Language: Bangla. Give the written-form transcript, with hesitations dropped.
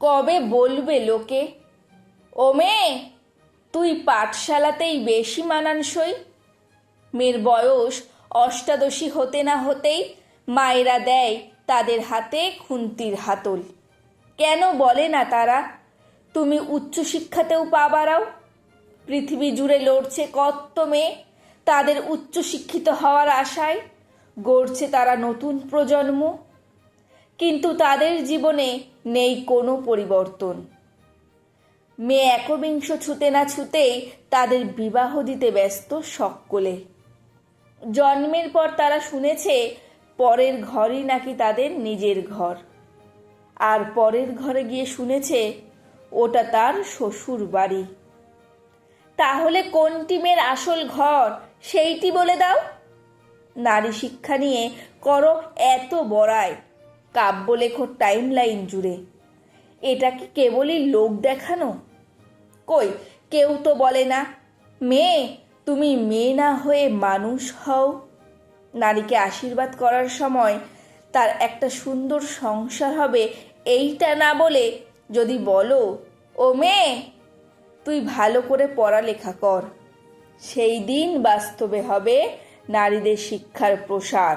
কবে বলবে লোকে, ও মেয়ে তুই পাঠশালাতেই বেশি মানানসই। মেয়ের বয়স অষ্টাদশী হতে না হতেই মায়েরা দেয় তাদের হাতে খুন্তির হাতল। কেন বলে না তারা, তুমি উচ্চশিক্ষাতেও পা বাড়াও? পৃথিবী জুড়ে লড়ছে কত মেয়ে তাদের উচ্চশিক্ষিত হওয়ার আশায়, গড়ছে তারা নতুন প্রজন্ম, কিন্তু তাদের জীবনে নেই কোনো পরিবর্তন। মেয়ে একবিংশ ছুতে না ছুতেই তাদের বিবাহ দিতে ব্যস্ত সকলে। জন্মের পর তারা শুনেছে পরের ঘরই নাকি তাদের নিজের ঘর, আর পরের ঘরে গিয়ে শুনেছে ওটা তার শ্বশুর বাড়ি। তাহলে কোনটি মেয়ের আসল ঘর সেইটি বলে দাও। নারী শিক্ষা নিয়ে করো এত বড়াই, কাব্য লেখো টাইম লাইন জুড়ে, এটা কি কেবলই লোক দেখানো? কই কেউ তো বলে না, মেয়ে তুমি মেয়ে না হয়ে মানুষ হও। নারীকে আশীর্বাদ করার সময় তার একটা সুন্দর সংসার হবে এইটা না বলে যদি বলো, ও মেয়ে তুই ভালো করে পড়ালেখা কর, সেই দিন বাস্তবে হবে নারীদের শিক্ষার প্রসার।